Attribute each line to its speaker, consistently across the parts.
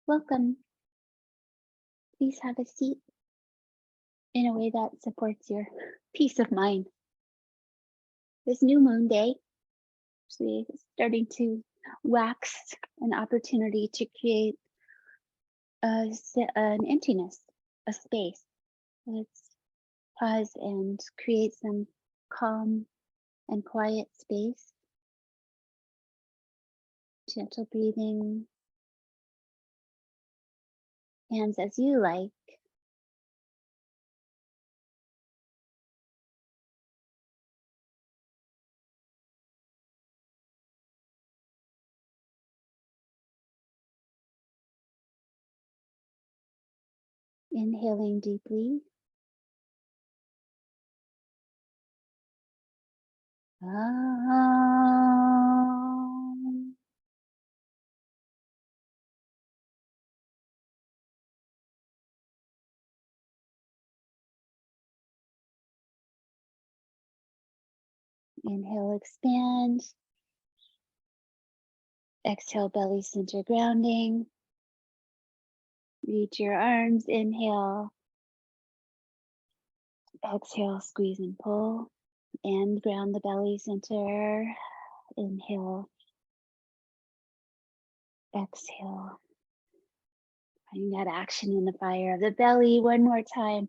Speaker 1: Welcome. Please have a seat in a way that supports your peace of mind. This new moon day, actually starting to wax an opportunity to create an emptiness, a space. Let's pause and create some calm and quiet space. Gentle breathing. Hands as you like. Inhaling deeply. Inhale, expand. Exhale, belly center grounding. Reach your arms, inhale. Exhale, squeeze and pull. And ground the belly center. Inhale. Exhale. Finding that action in the fire of the belly. One more time.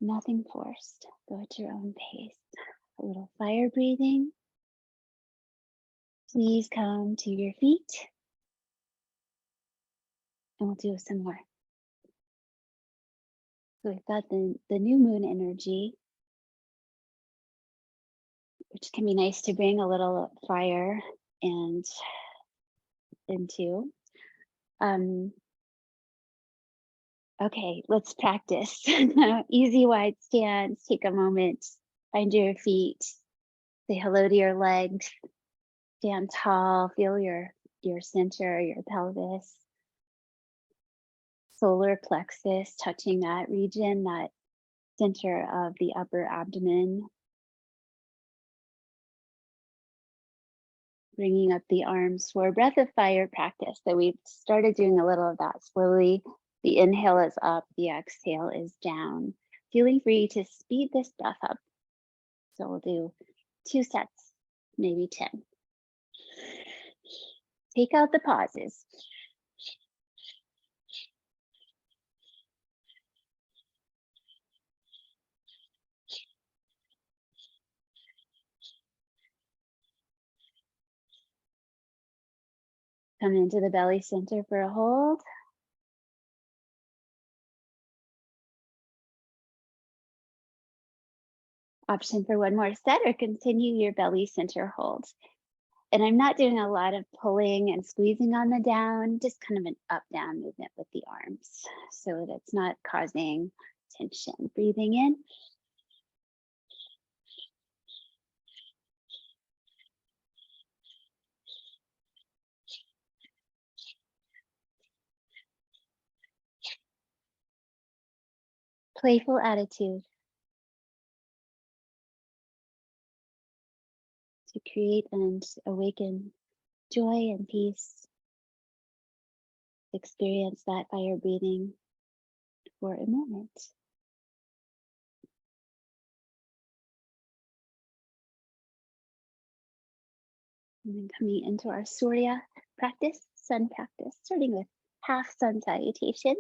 Speaker 1: Nothing forced. Go at your own pace. A little fire breathing. Please come to your feet. And we'll do some more. So we've got the new moon energy, which can be nice to bring a little fire and into. Okay, let's practice. Easy wide stance, take a moment, find your feet, say hello to your legs, stand tall, feel your center, your pelvis, solar plexus, touching that region, that center of the upper abdomen. Bringing up the arms for a breath of fire practice. So we've started doing a little of that slowly. The inhale is up, the exhale is down. Feeling free to speed this breath up. So we'll do 2 sets, maybe 10. Take out the pauses. Come into the belly center for a hold. Option for one more set, or continue your belly center hold. And I'm not doing a lot of pulling and squeezing on the down, just kind of an up-down movement with the arms so that it's not causing tension. Breathing in. Playful attitude. To create and awaken joy and peace. Experience that fire breathing for a moment. And then coming into our Surya practice, sun practice, starting with half sun salutation.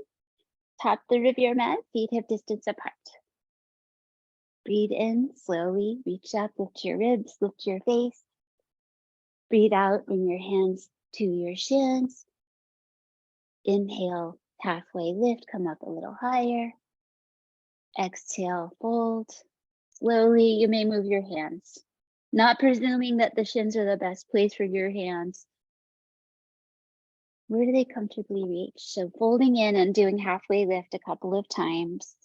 Speaker 1: Top third of your mat, feet hip distance apart. Breathe in, slowly reach up, lift your ribs, lift your face. Breathe out, bring your hands to your shins. Inhale, halfway lift, come up a little higher. Exhale, fold. Slowly, you may move your hands, not presuming that the shins are the best place for your hands. Where do they comfortably reach? So folding in and doing halfway lift a couple of times.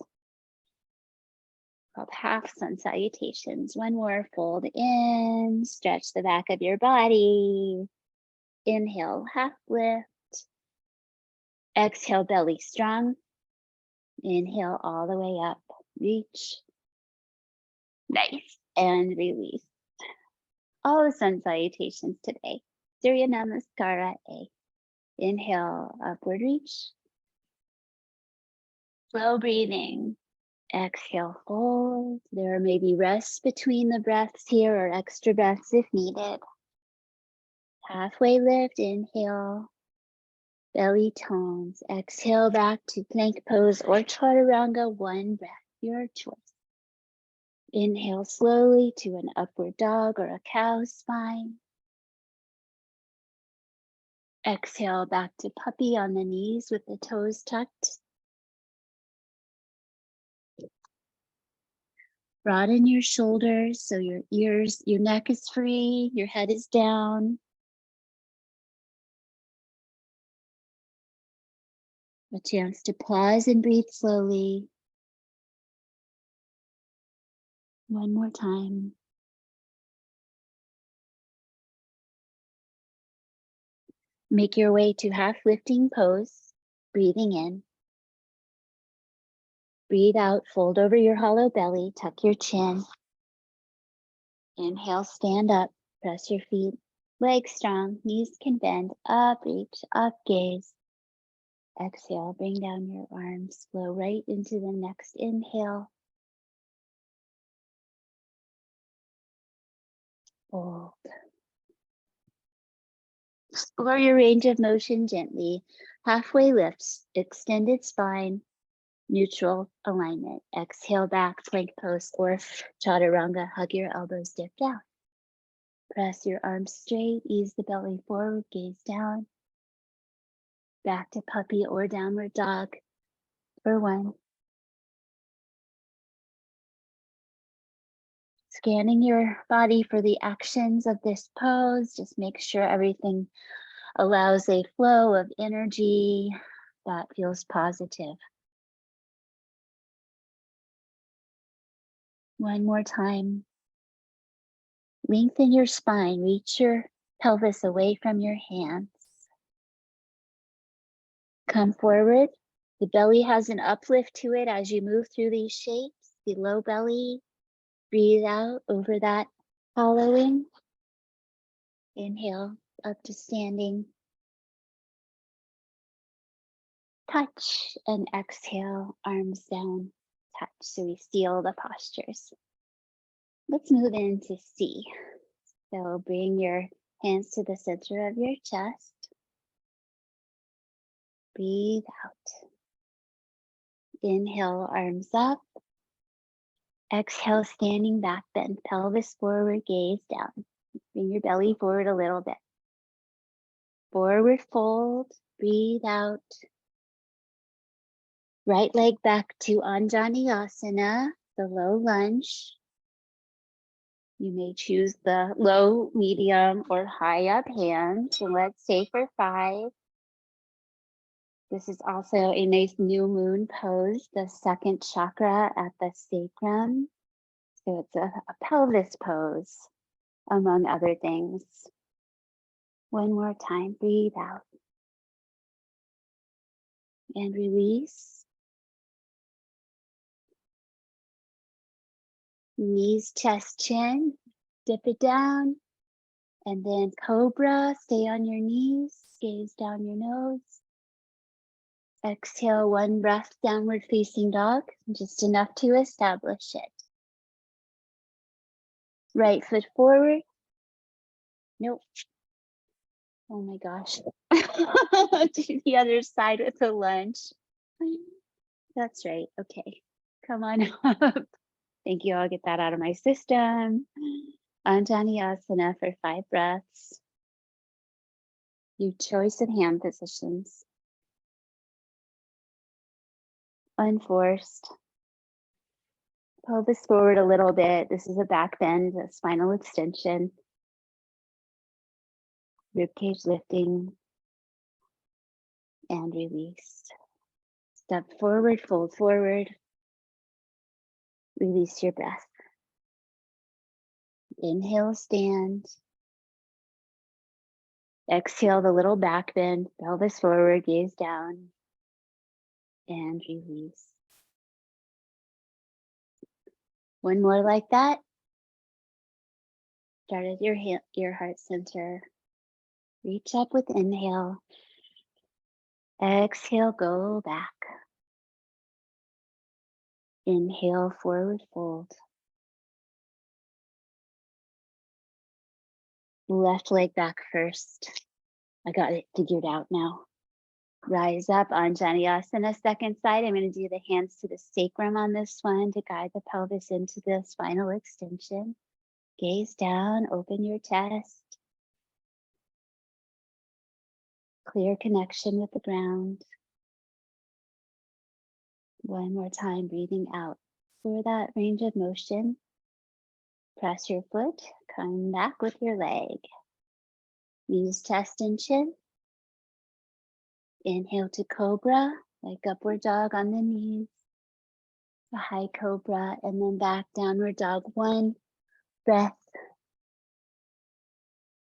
Speaker 1: Called half sun salutations. One more, fold in, stretch the back of your body. Inhale, half lift. Exhale, belly strong. Inhale all the way up, reach. Nice, and release. All the sun salutations today. Surya Namaskara A. Inhale, upward reach. Slow breathing. Exhale, fold. There may be rest between the breaths here or extra breaths if needed. Halfway lift, inhale. Belly tones. Exhale back to plank pose or chaturanga, one breath, your choice. Inhale slowly to an upward dog or a cow spine. Exhale back to puppy on the knees with the toes tucked. Broaden your shoulders so your neck is free, your head is down. A chance to pause and breathe slowly. One more time. Make your way to half lifting pose, breathing in. Breathe out, fold over your hollow belly, tuck your chin. Inhale, stand up, press your feet, legs strong, knees can bend, up, reach, up, gaze. Exhale, bring down your arms, flow right into the next inhale. Fold. Explore your range of motion gently. Halfway lifts, extended spine, neutral alignment. Exhale back, plank pose or chaturanga. Hug your elbows, dip down. Press your arms straight, ease the belly forward, gaze down. Back to puppy or downward dog for one. Scanning your body for the actions of this pose. Just make sure everything allows a flow of energy that feels positive. One more time. Lengthen your spine, reach your pelvis away from your hands. Come forward. The belly has an uplift to it as you move through these shapes. The low belly, breathe out over that hollowing. Inhale, up to standing. Touch and exhale, arms down, touch. So we seal the postures. Let's move into C. So bring your hands to the center of your chest. Breathe out. Inhale, arms up. Exhale, standing back, bend pelvis forward, gaze down. Bring your belly forward a little bit. Forward fold, breathe out. Right leg back to Anjaneyasana, the low lunge. You may choose the low, medium, or high up hand. So let's say for 5. This is also a nice new moon pose, the second chakra at the sacrum. So it's a pelvis pose, among other things. One more time, breathe out. And release. Knees, chest, chin, dip it down. And then cobra, stay on your knees, gaze down your nose. Exhale, one breath, downward facing dog, just enough to establish it. Right foot forward. Nope. Oh my gosh. To the other side with the lunge. That's right. Okay. Come on up. Thank you. I'll get that out of my system. Anjaneyasana for 5 breaths. Your choice of hand positions. Unforced. Pelvis forward a little bit. This is a back bend, a spinal extension. Ribcage lifting and release. Step forward, fold forward. Release your breath. Inhale, stand. Exhale, the little back bend, pelvis forward, gaze down, and release. One more like that. Start at your heart center. Reach up with inhale. Exhale, go back. Inhale, forward fold. Left leg back first. I got it figured out now. Rise up, Anjaneyasana, second side. I'm going to do the hands to the sacrum on this one to guide the pelvis into the spinal extension. Gaze down, open your chest. Clear connection with the ground. One more time, breathing out. For that range of motion, press your foot, come back with your leg. Knees, chest, and chin. Inhale to cobra, like upward dog on the knees. A high cobra, and then back downward dog. One breath.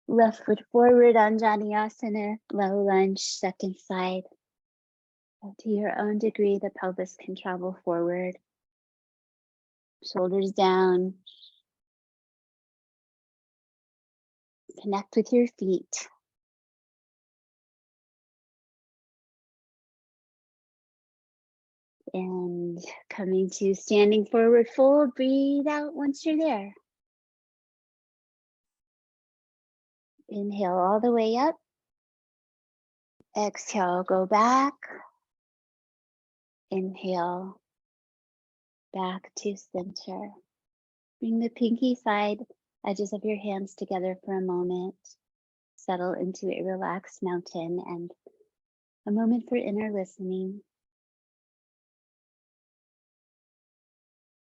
Speaker 1: Left foot forward, Anjaneyasana, low lunge, second side. To your own degree, the pelvis can travel forward. Shoulders down. Connect with your feet. And coming to standing forward fold, breathe out once you're there. Inhale all the way up. Exhale, go back. Inhale, back to center. Bring the pinky side edges of your hands together for a moment. Settle into a relaxed mountain and a moment for inner listening.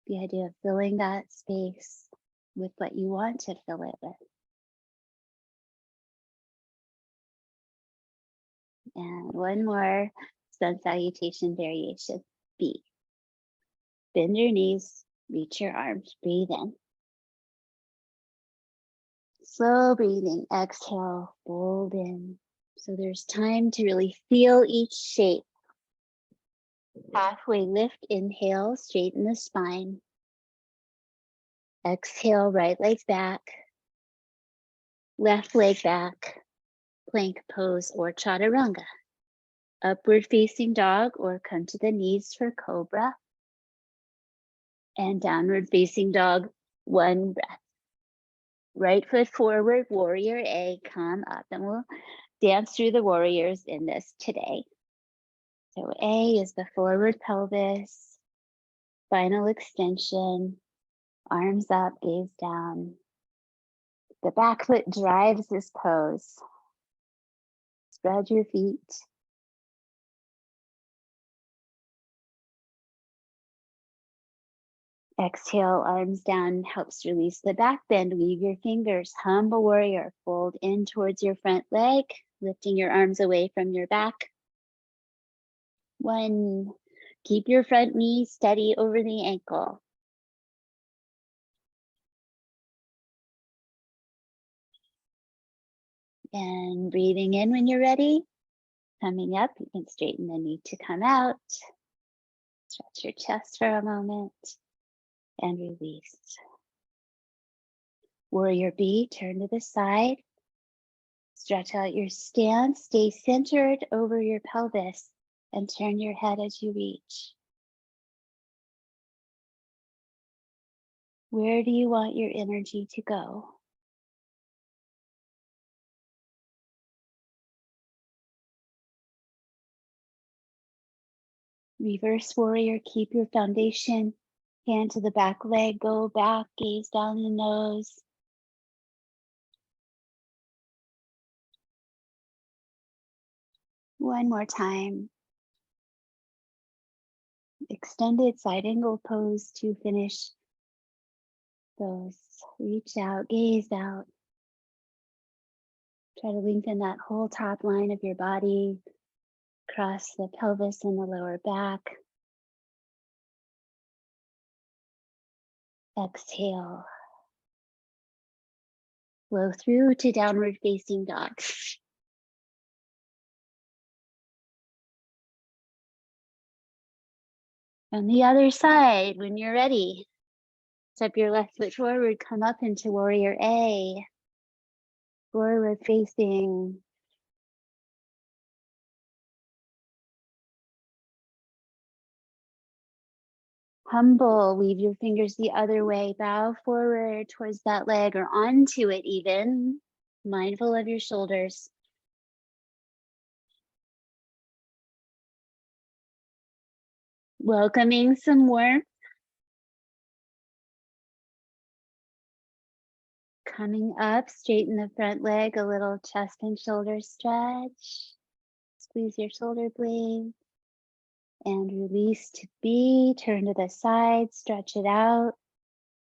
Speaker 1: The idea of filling that space with what you want to fill it with. And one more sun salutation variation, B. Bend your knees, reach your arms, breathe in. Slow breathing, exhale, fold in. So there's time to really feel each shape. Halfway lift, inhale, straighten the spine. Exhale, right leg back. Left leg back, plank pose or chaturanga. Upward facing dog or come to the knees for cobra. And downward facing dog, one breath. Right foot forward, warrior A, come up. And we'll dance through the warriors in this today. So A is the forward pelvis, spinal extension, arms up, gaze down. The back foot drives this pose. Spread your feet. Exhale, arms down, helps release the back bend. Weave your fingers, humble warrior. Fold in towards your front leg, lifting your arms away from your back. One, keep your front knee steady over the ankle. And breathing in when you're ready. Coming up, you can straighten the knee to come out. Stretch your chest for a moment and release. Warrior B, turn to the side. Stretch out your stance, stay centered over your pelvis and turn your head as you reach. Where do you want your energy to go? Reverse warrior, keep your foundation. Hand to the back leg, go back, gaze down the nose. One more time. Extended side angle pose to finish those. Reach out, gaze out. Try to lengthen that whole top line of your body, across the pelvis and the lower back. Exhale. Flow through to downward facing dog. On the other side, when you're ready, step your left foot forward, come up into warrior A. Forward facing Humble, weave your fingers the other way, bow forward towards that leg or onto it even, mindful of your shoulders. Welcoming some warmth. Coming up, straighten the front leg, a little chest and shoulder stretch. Squeeze your shoulder blades. And release to be, turn to the side, stretch it out.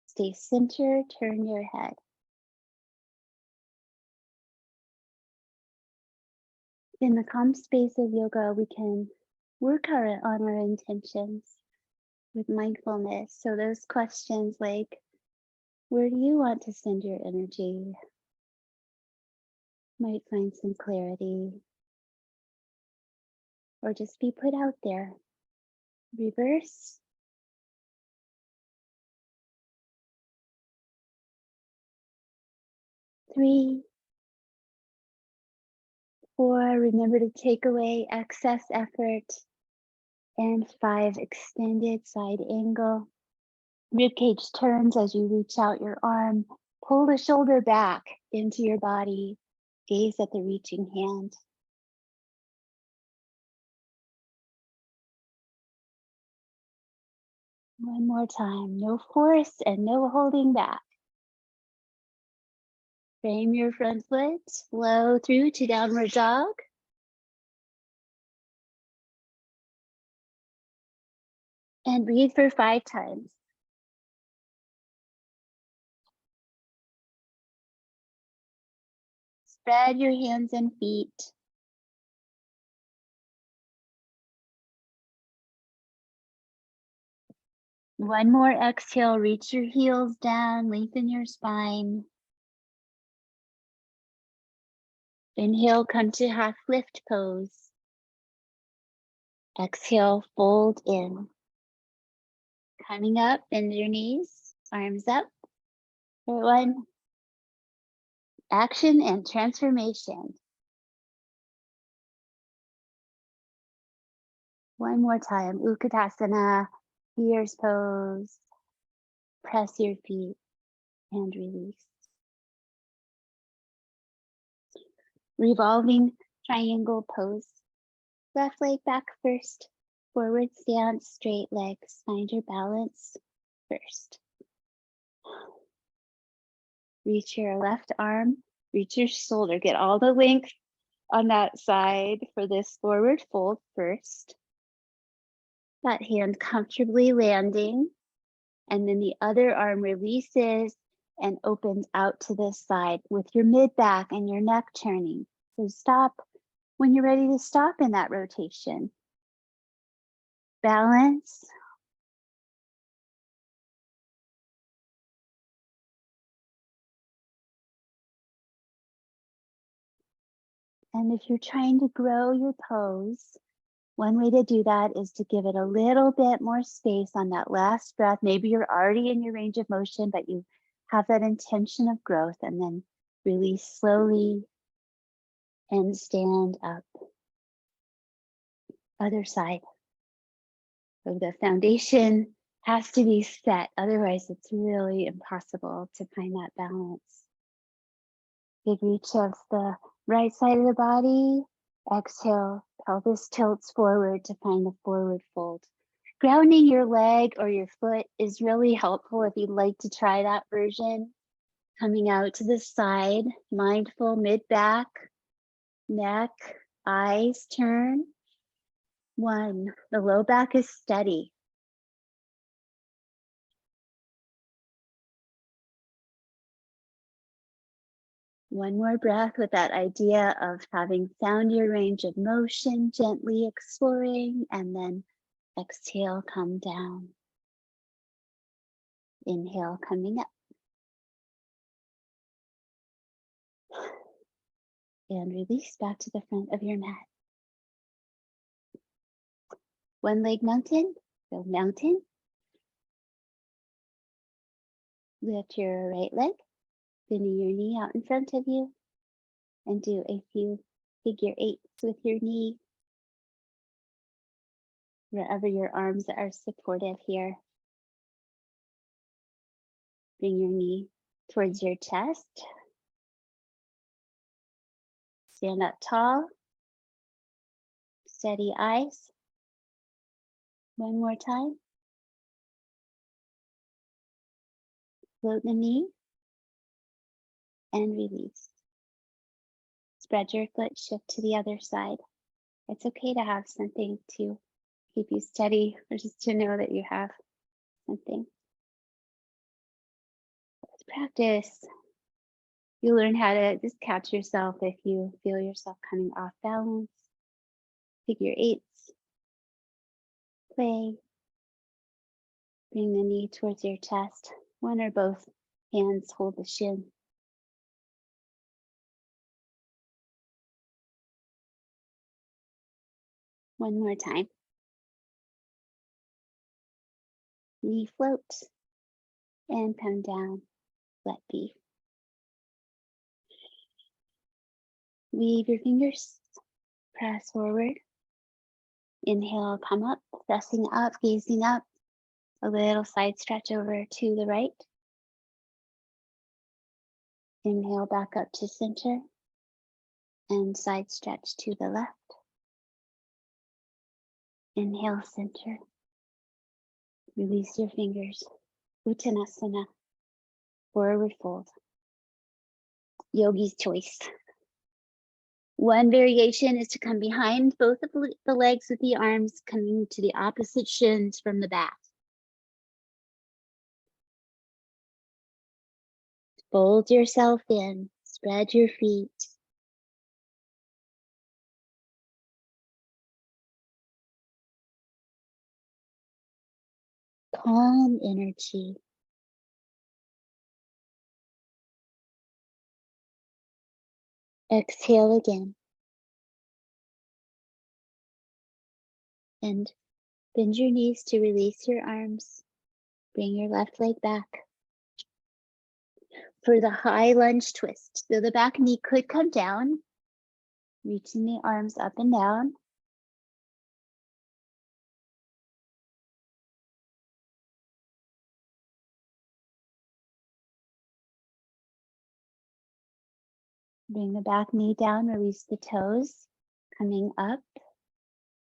Speaker 1: Stay centered, turn your head. In the calm space of yoga, we can work on our intentions with mindfulness. So those questions like, where do you want to send your energy? Might find some clarity. Or just be put out there. Reverse. Three, 4, remember to take away excess effort. And 5, extended side angle. Ribcage turns as you reach out your arm. Pull the shoulder back into your body. Gaze at the reaching hand. One more time, no force and no holding back. Frame your front foot, flow through to downward dog. And breathe for 5 times. Spread your hands and feet. One more exhale, reach your heels down, lengthen your spine. Inhale, come to half lift pose. Exhale, fold in. Coming up, bend your knees, arms up. For 1, action and transformation. One more time, Utkatasana, Deer's pose. Press your feet and release. Revolving triangle pose. Left leg back first. Forward stance, straight legs. Find your balance first. Reach your left arm, reach your shoulder. Get all the length on that side for this forward fold first. That hand comfortably landing. And then the other arm releases and opens out to this side with your mid back and your neck turning. So stop when you're ready to stop in that rotation. Balance. And if you're trying to grow your pose, one way to do that is to give it a little bit more space on that last breath. Maybe you're already in your range of motion, but you have that intention of growth, and then release slowly and stand up. Other side. So the foundation has to be set. Otherwise, it's really impossible to find that balance. Big reach of the right side of the body. Exhale, pelvis tilts forward to find the forward fold. Grounding your leg or your foot is really helpful if you'd like to try that version. Coming out to the side, mindful mid-back, neck, eyes turn. 1, the low back is steady. One more breath with that idea of having found your range of motion, gently exploring, and then exhale, come down. Inhale, coming up. And release back to the front of your mat. One leg mountain, go mountain. Lift your right leg, bending your knee out in front of you, and do a few figure 8s with your knee, wherever your arms are supported here. Bring your knee towards your chest. Stand up tall. Steady eyes. One more time. Float the knee and release. Spread your foot, shift to the other side. It's okay to have something to keep you steady or just to know that you have something. Let's practice. You learn how to just catch yourself if you feel yourself coming off balance. Figure eights. Play. Bring the knee towards your chest. One or both hands hold the shin. One more time. Knee floats and come down. Let be. Weave your fingers. Press forward. Inhale, come up, pressing up, gazing up. A little side stretch over to the right. Inhale back up to center and side stretch to the left. Inhale, center. Release your fingers. Uttanasana, forward fold. Yogi's choice. One variation is to come behind both of the legs with the arms coming to the opposite shins from the back. Fold yourself in, spread your feet. Calm energy. Exhale again. And bend your knees to release your arms. Bring your left leg back. For the high lunge twist, so the back knee could come down, reaching the arms up and down. Bring the back knee down, release the toes, coming up.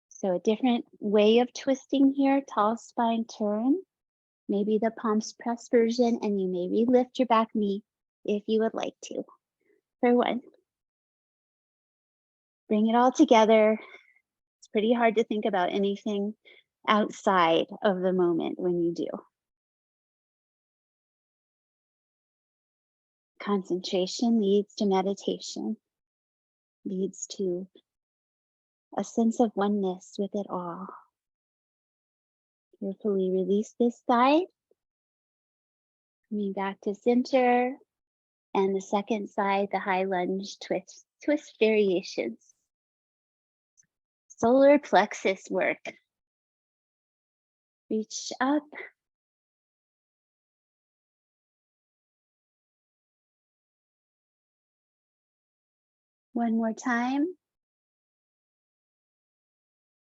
Speaker 1: So a different way of twisting here, tall spine turn. Maybe the palms press version, and you may re-lift your back knee if you would like to. For one. Bring it all together. It's pretty hard to think about anything outside of the moment when you do. Concentration leads to meditation, leads to a sense of oneness with it all. Carefully release this side. Coming back to center. And the second side, the high lunge twist variations. Solar plexus work. Reach up. One more time.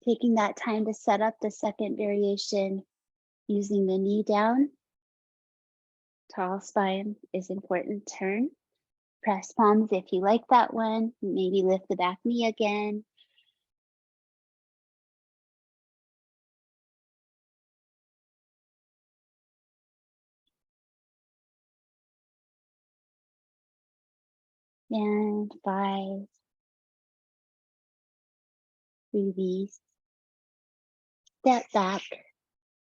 Speaker 1: Taking that time to set up the second variation using the knee down. Tall spine is important. Turn. Press palms if you like that one. Maybe lift the back knee again. And 5. Release. Step back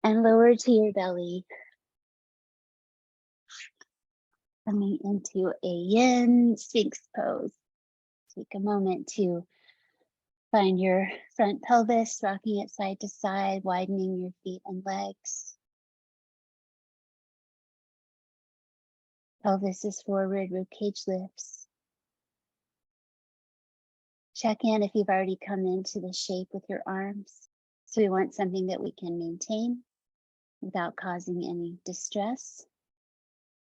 Speaker 1: and lower to your belly. Coming into a yin sphinx pose. Take a moment to find your front pelvis, rocking it side to side, widening your feet and legs. Pelvis is forward, ribcage lifts. Check in if you've already come into the shape with your arms. So we want something that we can maintain without causing any distress,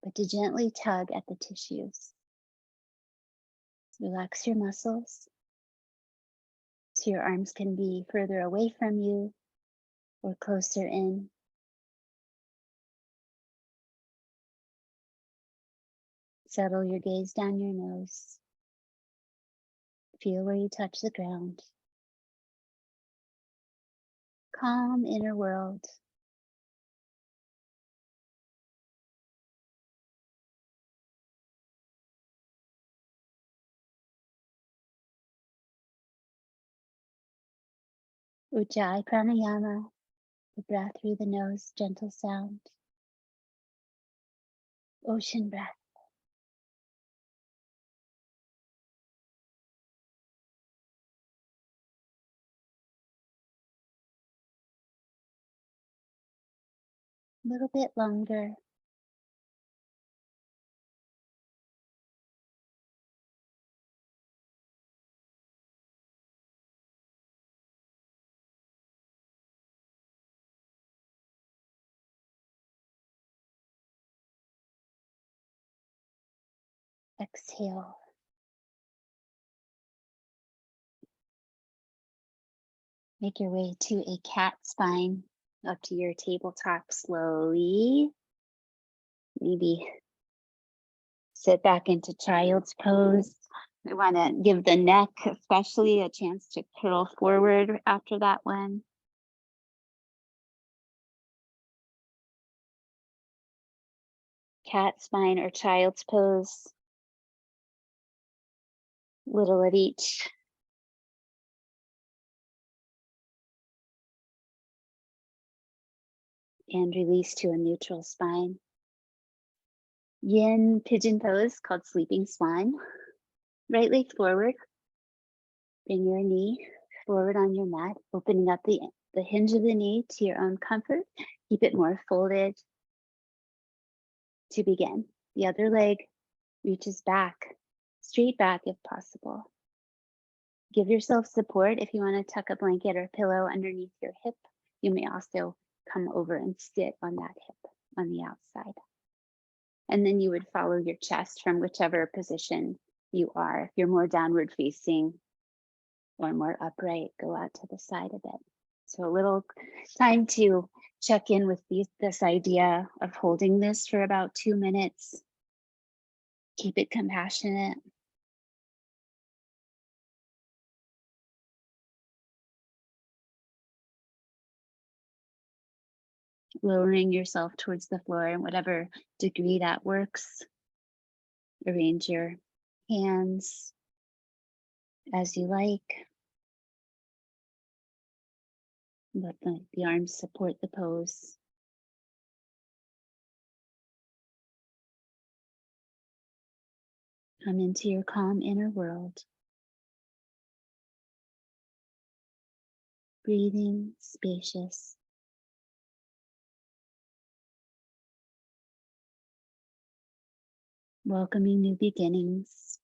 Speaker 1: but to gently tug at the tissues. Relax your muscles so your arms can be further away from you or closer in. Settle your gaze down your nose. Feel where you touch the ground. Calm inner world. Ujjayi pranayama, the breath through the nose, gentle sound. Ocean breath. A little bit longer. Exhale. Make your way to a cat spine, up to your tabletop slowly. Maybe sit back into child's pose. We want to give the neck especially a chance to curl forward after that one. Cat spine or child's pose. Little at each. And release to a neutral spine. Yin pigeon pose called sleeping swan. Right leg forward. Bring your knee forward on your mat, opening up the hinge of the knee to your own comfort. Keep it more folded to begin. The other leg reaches back, straight back if possible. Give yourself support if you want to tuck a blanket or pillow underneath your hip. You may also come over and sit on that hip on the outside. And then you would follow your chest from whichever position you are. If you're more downward facing or more upright, go out to the side a bit. So a little time to check in with this idea of holding this for about 2 minutes. Keep it compassionate. Lowering yourself towards the floor in whatever degree that works. Arrange your hands as you like. Let the arms support the pose. Come into your calm inner world. Breathing, spacious. Welcoming new beginnings.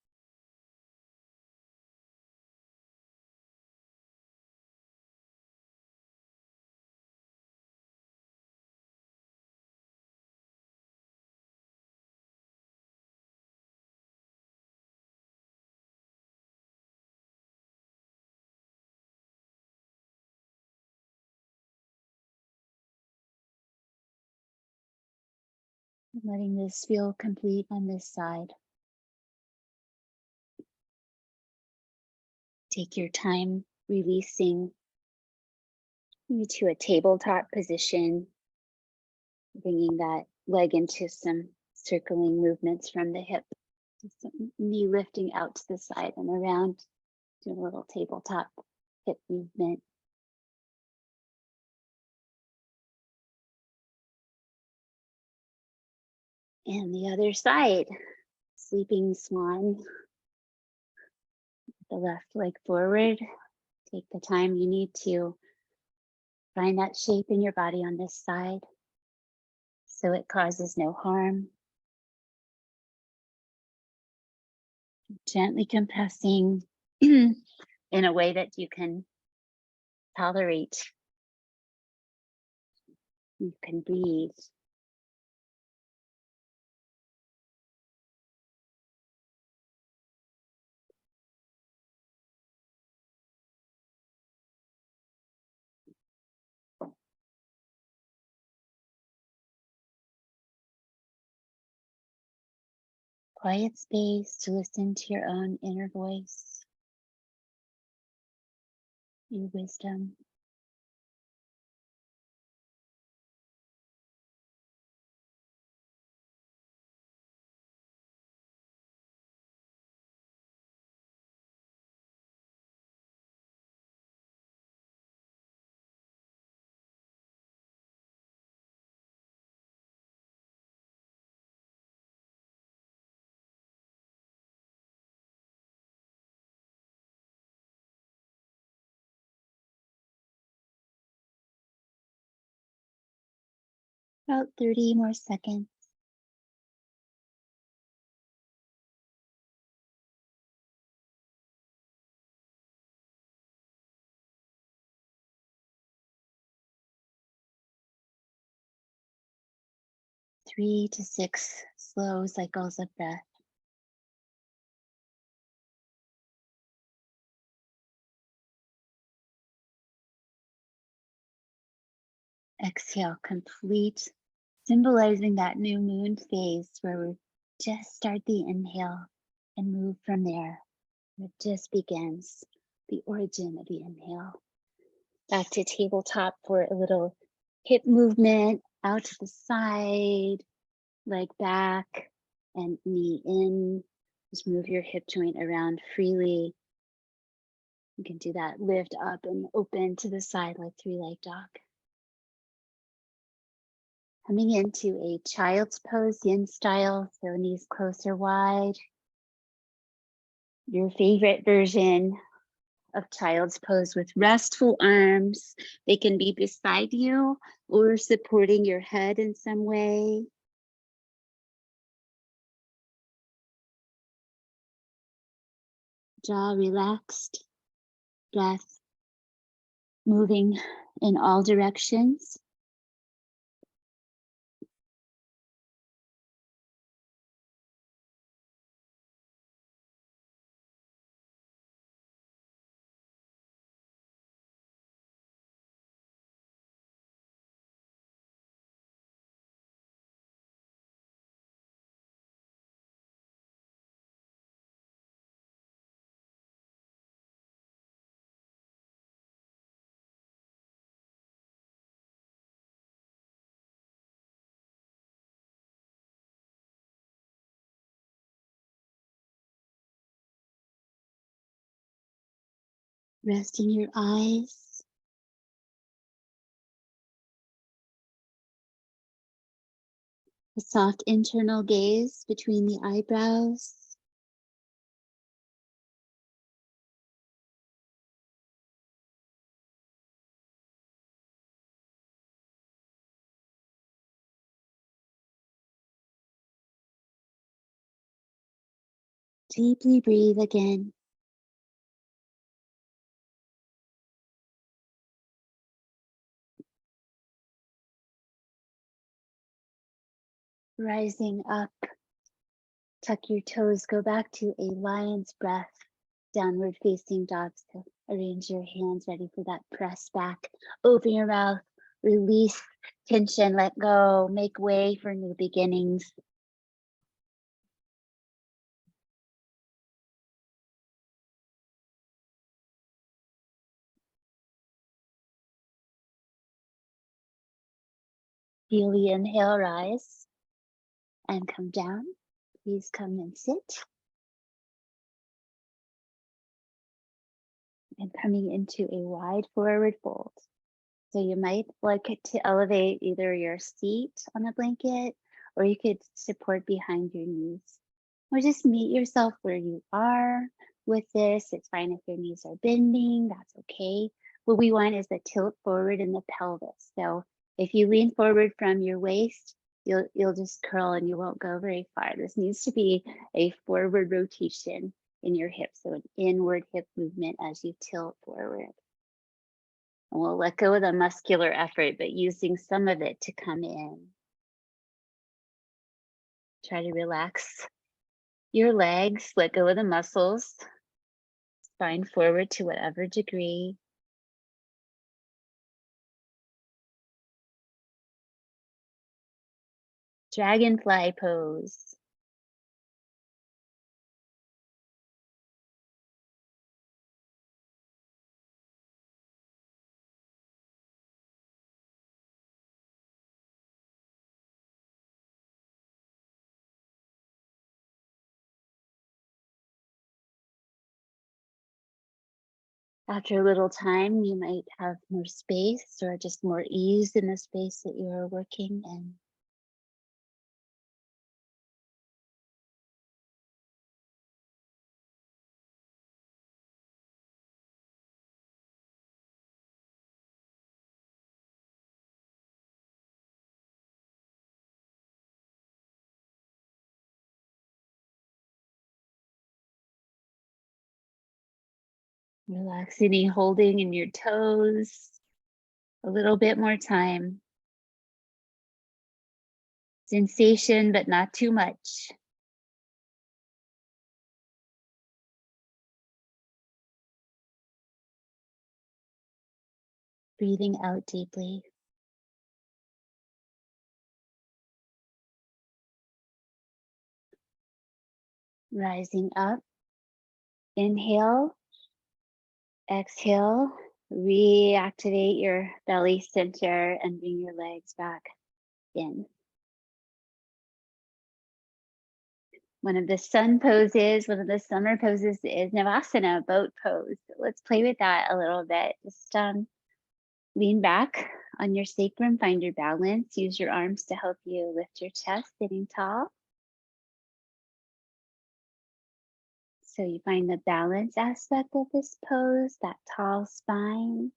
Speaker 1: Letting this feel complete on this side. Take your time releasing you to a tabletop position, bringing that leg into some circling movements from the hip. Some knee lifting out to the side and around. Do a little tabletop hip movement. And the other side, sleeping swan. The left leg forward. Take the time you need to find that shape in your body on this side so it causes no harm. Gently compressing in a way that you can tolerate. You can breathe. quiet space to listen to your own inner voice, your wisdom. About 30 more seconds. Three to six slow cycles of breath. Exhale, complete, symbolizing that new moon phase where we just start the inhale and move from there. It just begins the origin of the inhale. Back to tabletop for a little hip movement out to the side, leg back and knee in. Just move your hip joint around freely. You can do that lift up and open to the side like three-legged dog. Coming into a child's pose, yin style, so knees close or wide. Your favorite version of child's pose with restful arms. They can be beside you or supporting your head in some way. Jaw relaxed, breath moving in all directions. Resting your eyes. A soft internal gaze between the eyebrows. Deeply breathe again. Rising up, tuck your toes, go back to a lion's breath, downward facing dog. So arrange your hands ready for that press back. Open your mouth, release tension, let go, make way for new beginnings. Feel the inhale rise and come down. Please come and sit. And coming into a wide forward fold. So you might like it to elevate either your seat on the blanket, or you could support behind your knees. Or just meet yourself where you are with this. It's fine if your knees are bending, that's okay. What we want is a tilt forward in the pelvis. So if you lean forward from your waist, you'll just curl and you won't go very far. This needs to be a forward rotation in your hips, so an inward hip movement as you tilt forward. And we'll let go of the muscular effort, but using some of it to come in. Try to relax your legs, let go of the muscles, spine forward to whatever degree. Dragonfly pose. After a little time, you might have more space or just more ease in the space that you are working in. Relax any holding in your toes. A little bit more time. Sensation, but not too much. Breathing out deeply. Rising up. Inhale. Exhale. Reactivate your belly center and bring your legs back in. One of the sun poses, one of the summer poses is Navasana, boat pose. Let's play with that a little bit. Just lean back on your sacrum, find your balance. Use your arms to help you lift your chest, sitting tall. So you find the balance aspect of this pose, that tall spine.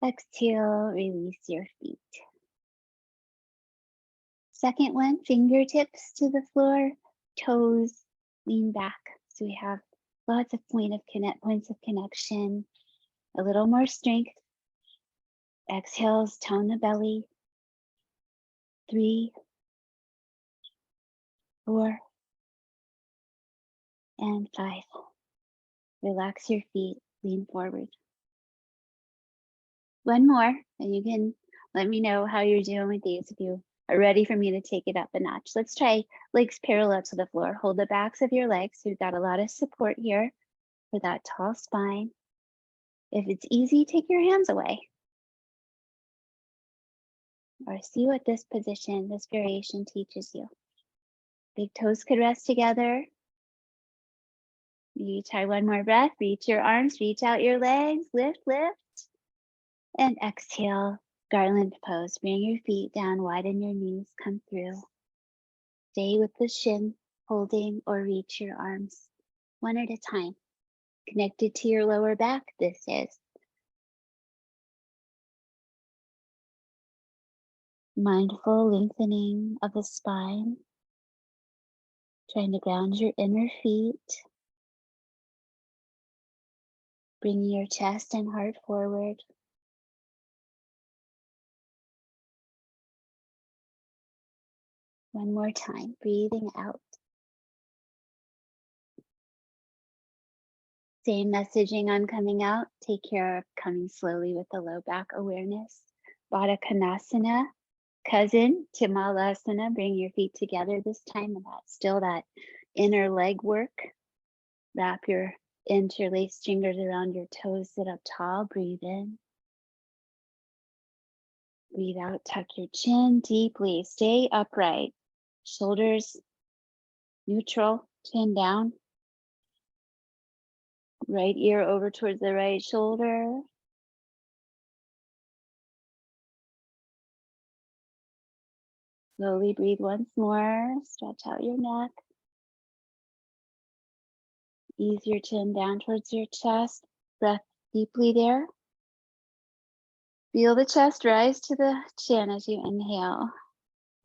Speaker 1: Exhale, release your feet. Second one, fingertips to the floor, toes, lean back. So we have lots of points of connection, a little more strength. Exhales, tone the belly. 3, 4, and 5. Relax your feet, lean forward. One more, and you can let me know how you're doing with these if you are ready for me to take it up a notch. Let's try legs parallel to the floor. Hold the backs of your legs. We've got a lot of support here for that tall spine. If it's easy, take your hands away. Or see what this position, this variation teaches you. Big toes could rest together. You try one more breath. Reach your arms, reach out your legs, lift, lift. And exhale, garland pose. Bring your feet down, widen your knees, come through. Stay with the shin, holding or reach your arms one at a time. Connected to your lower back, this is. Mindful lengthening of the spine. Trying to ground your inner feet. Bringing your chest and heart forward. One more time, breathing out. Same messaging on coming out. Take care of coming slowly with the low back awareness. Baddha Konasana, cousin to Malasana. Bring your feet together this time, and that's still that inner leg work. Wrap your interlaced fingers around your toes, sit up tall, breathe in. Breathe out, tuck your chin deeply, stay upright. Shoulders neutral, chin down. Right ear over towards the right shoulder. Slowly breathe once more, stretch out your neck. Ease your chin down towards your chest, breath deeply there. Feel the chest rise to the chin as you inhale,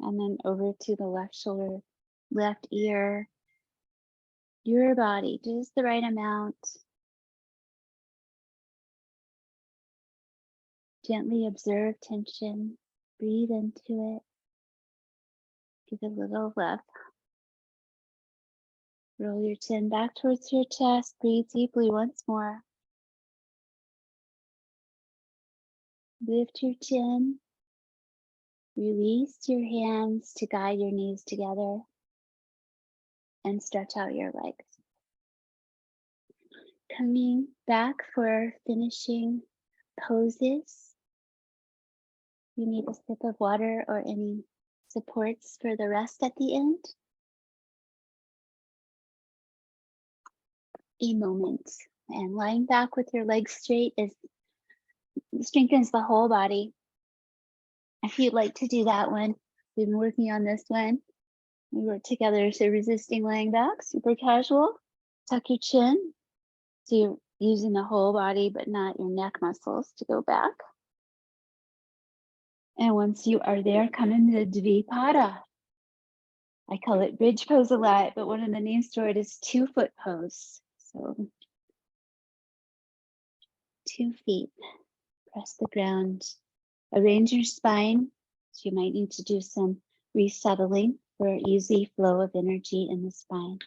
Speaker 1: and then over to the left shoulder, left ear, your body, just the right amount. Gently observe tension, breathe into it. Give a little lift. Roll your chin back towards your chest, breathe deeply once more. Lift your chin. Release your hands to guide your knees together and stretch out your legs. Coming back for finishing poses. You need a sip of water or any supports for the rest at the end. A moment And lying back with your legs straight strengthens the whole body. If you'd like to do that one, we've been working on this one. We work together, so resisting laying back, super casual. Tuck your chin. So you're using the whole body, but not your neck muscles to go back. And once you are there, come into Dvipada. I call it bridge pose a lot, but one of the names for it is 2-foot pose. So 2 feet, press the ground, arrange your spine. So you might need to do some resettling for easy flow of energy in the spine.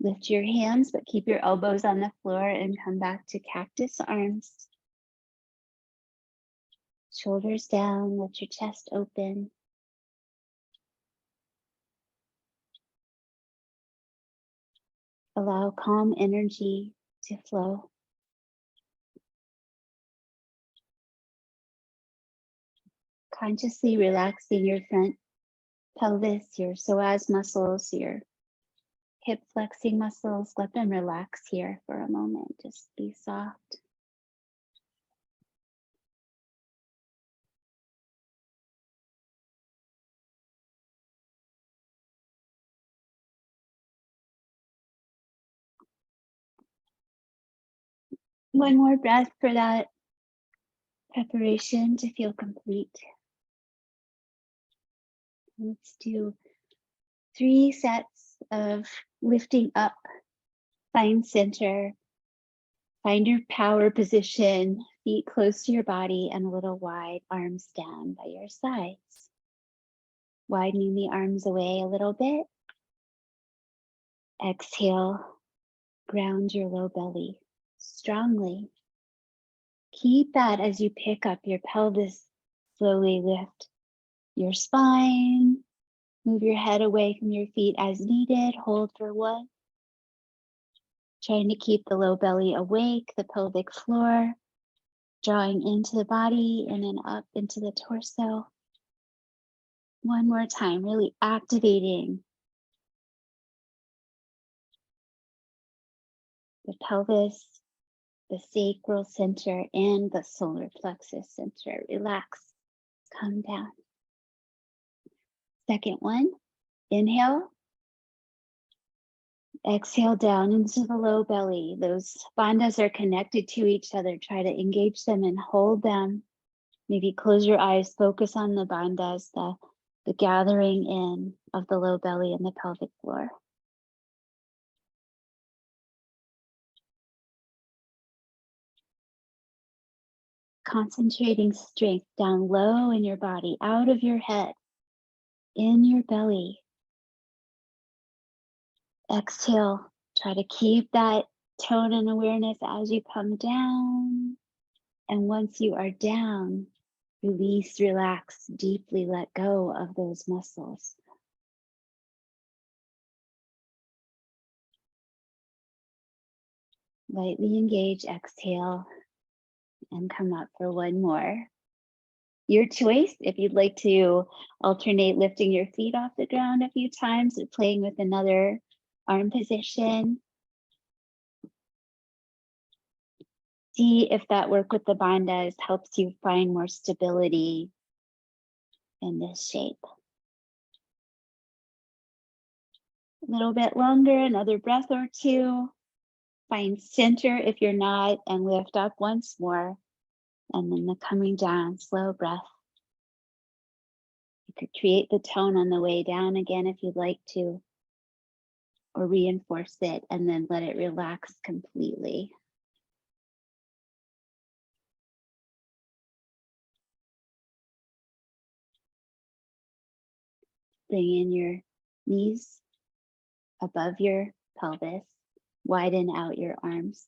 Speaker 1: Lift your hands, but keep your elbows on the floor and come back to cactus arms. Shoulders down, let your chest open. Allow calm energy to flow. Consciously relaxing your front pelvis, your psoas muscles, your hip flexing muscles. Let them relax here for a moment. Just be soft. One more breath for that preparation to feel complete. Let's do 3 sets of lifting up. Find center. Find your power position. Feet close to your body and a little wide, arms down by your sides. Widening the arms away a little bit. Exhale. Ground your low belly strongly. Keep that as you pick up your pelvis. Slowly lift your spine. Move your head away from your feet as needed. Hold for 1. Trying to keep the low belly awake, the pelvic floor. Drawing into the body and then up into the torso. One more time, really activating the pelvis, the sacral center, and the solar plexus center. Relax, come down. Second one, inhale. Exhale down into the low belly. Those bandhas are connected to each other. Try to engage them and hold them. Maybe close your eyes, focus on the bandhas, the gathering in of the low belly and the pelvic floor. Concentrating strength down low in your body, out of your head, in your belly. Exhale, try to keep that tone and awareness as you come down. And once you are down, release, relax, deeply let go of those muscles. Lightly engage, exhale, and come up for one more. Your choice, if you'd like to alternate lifting your feet off the ground a few times or playing with another arm position. See if that work with the bandhas helps you find more stability in this shape. A little bit longer, another breath or 2. Find center if you're not, and lift up once more. And then the coming down, slow breath. You could create the tone on the way down again if you'd like to, or reinforce it and then let it relax completely. Bring in your knees above your pelvis, widen out your arms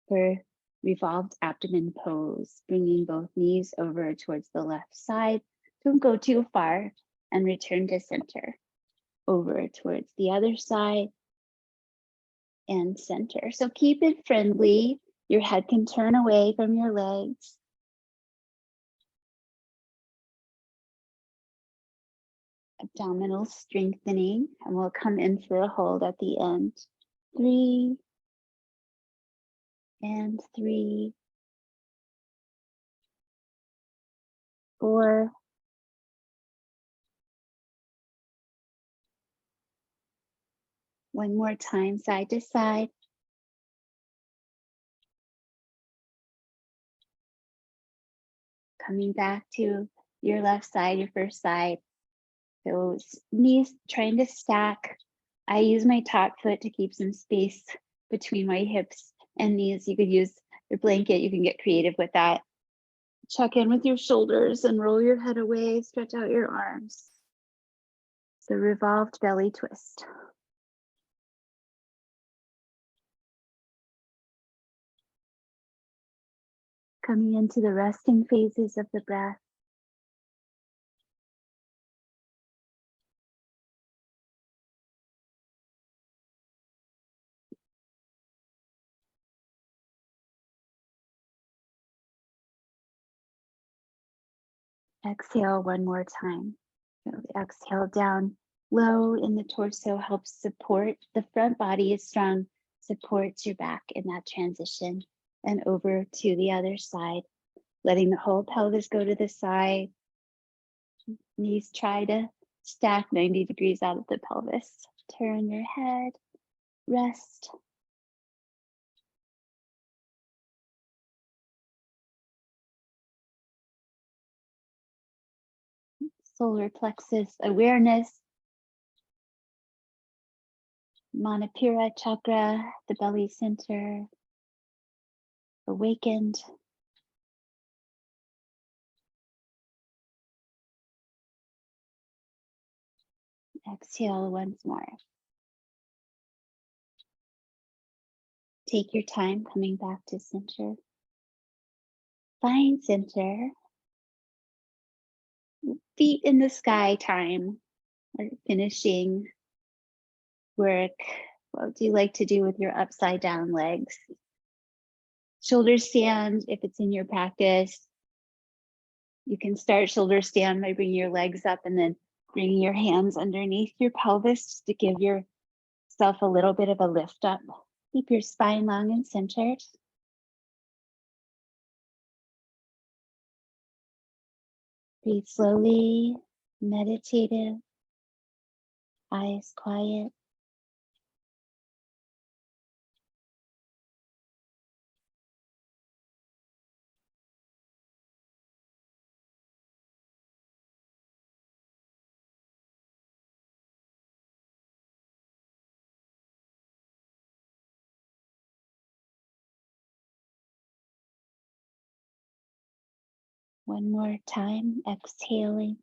Speaker 1: for revolved abdomen pose, bringing both knees over towards the left side. Don't go too far and return to center. Over towards the other side and center. So keep it friendly. Your head can turn away from your legs. Abdominal strengthening, and we'll come in for a hold at the end. 3 and 3, 4, one more time, side to side. Coming back to your left side, your first side. So knees trying to stack. I use my top foot to keep some space between my hips and knees. You could use your blanket. You can get creative with that. Check in with your shoulders and roll your head away. Stretch out your arms. The revolved belly twist. Coming into the resting phases of the breath. Exhale one more time. So the exhale down low in the torso helps support. The front body is strong, supports your back in that transition. And over to the other side, letting the whole pelvis go to the side. Knees try to stack 90 degrees out of the pelvis. Turn your head, rest. Solar plexus awareness. Manipura chakra, the belly center, awakened. Exhale once more. Take your time coming back to center. Find center. Feet in the sky time. Or finishing work. What do you like to do with your upside down legs? Shoulder stand, if it's in your practice. You can start shoulder stand by bringing your legs up and then bringing your hands underneath your pelvis to give yourself a little bit of a lift up. Keep your spine long and centered. Breathe slowly, meditative, eyes quiet. One more time, exhaling.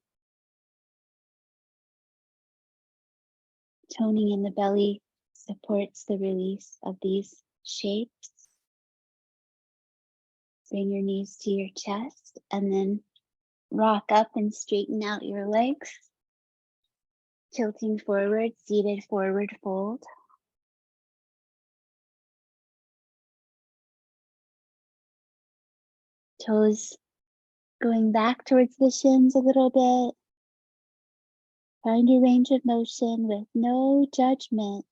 Speaker 1: Toning in the belly supports the release of these shapes. Bring your knees to your chest and then rock up and straighten out your legs. Tilting forward, seated forward fold. Toes going back towards the shins a little bit. Find your range of motion with no judgment.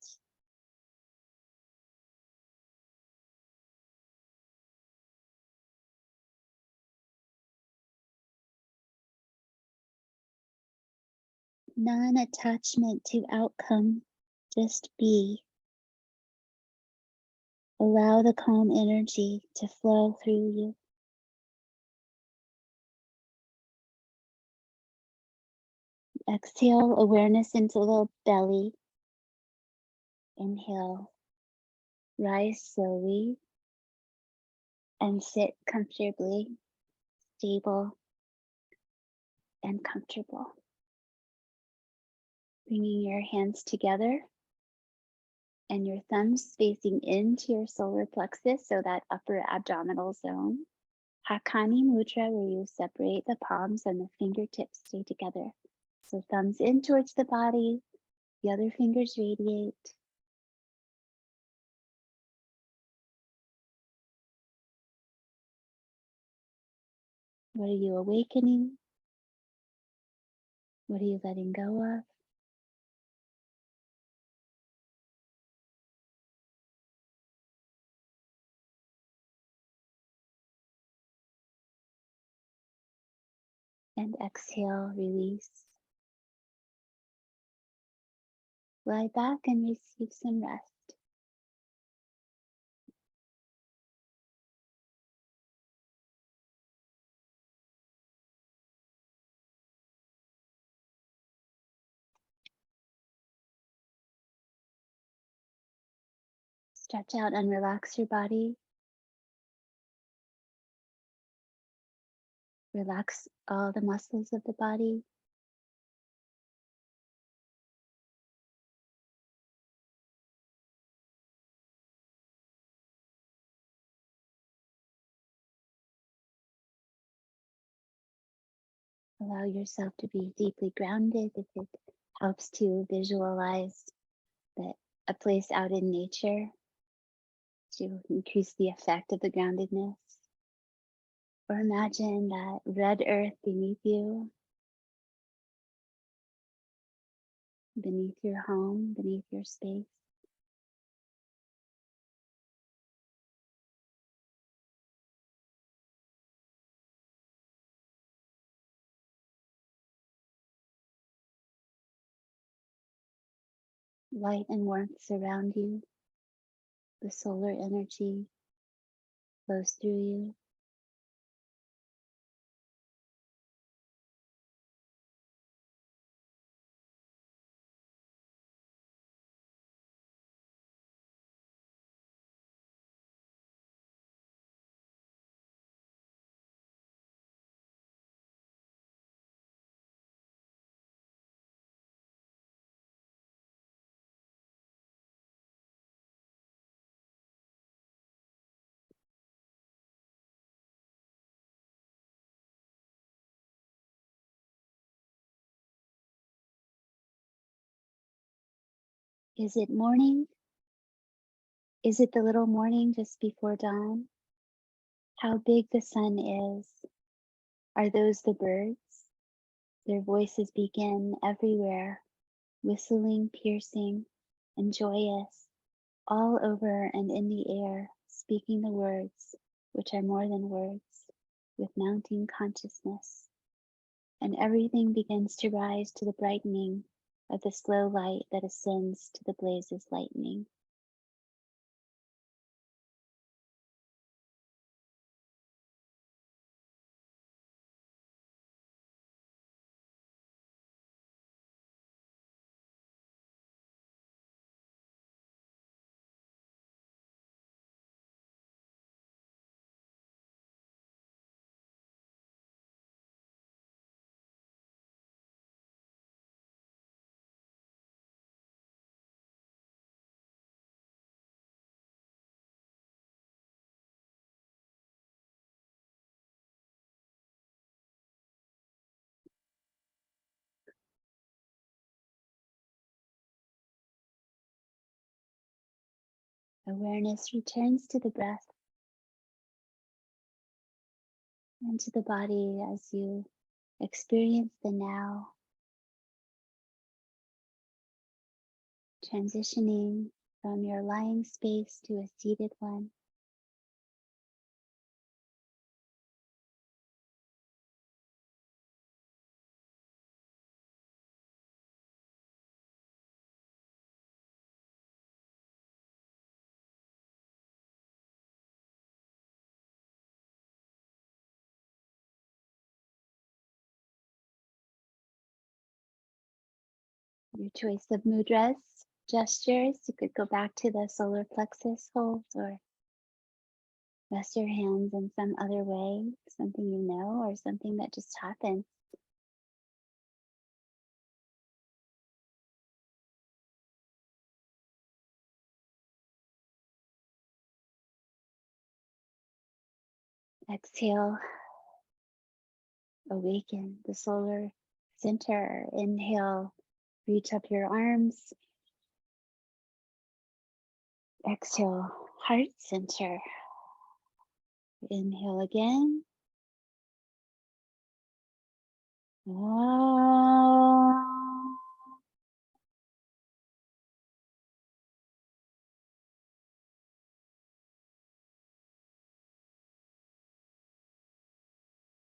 Speaker 1: Non-attachment to outcome, just be. Allow the calm energy to flow through you. Exhale, awareness into the belly. Inhale, rise slowly and sit comfortably, stable and comfortable. Bringing your hands together and your thumbs facing into your solar plexus, so that upper abdominal zone. Hakani Mudra, where you separate the palms and the fingertips stay together. So thumbs in towards the body, the other fingers radiate. What are you awakening? What are you letting go of? And exhale, release. Lie back and receive some rest. Stretch out and relax your body. Relax all the muscles of the body. Allow yourself to be deeply grounded if it helps to visualize that a place out in nature to increase the effect of the groundedness. Or imagine that red earth beneath you, beneath your home, beneath your space. Light and warmth surround you. The solar energy flows through you. Is it morning? Is it the little morning just before dawn? How big the sun is. Are those the birds? Their voices begin everywhere, whistling, piercing, and joyous, all over and in the air, speaking the words, which are more than words, with mounting consciousness. And everything begins to rise to the brightening of the slow light that ascends to the blaze's lightning. Awareness returns to the breath and to the body as you experience the now, transitioning from your lying space to a seated one. Your choice of mudras, gestures, you could go back to the solar plexus hold or rest your hands in some other way, something you know or something that just happens. Exhale, awaken the solar center. Inhale, reach up your arms. Exhale, heart center. Inhale again.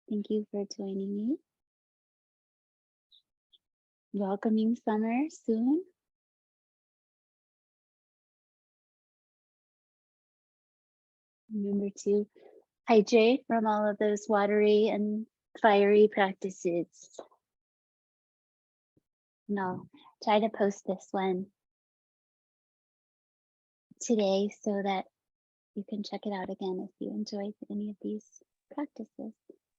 Speaker 1: Thank you for joining me. welcoming summer soon. Remember to hydrate from all of those watery and fiery practices. And I'll try to post this one today so that you can check it out again if you enjoyed any of these practices.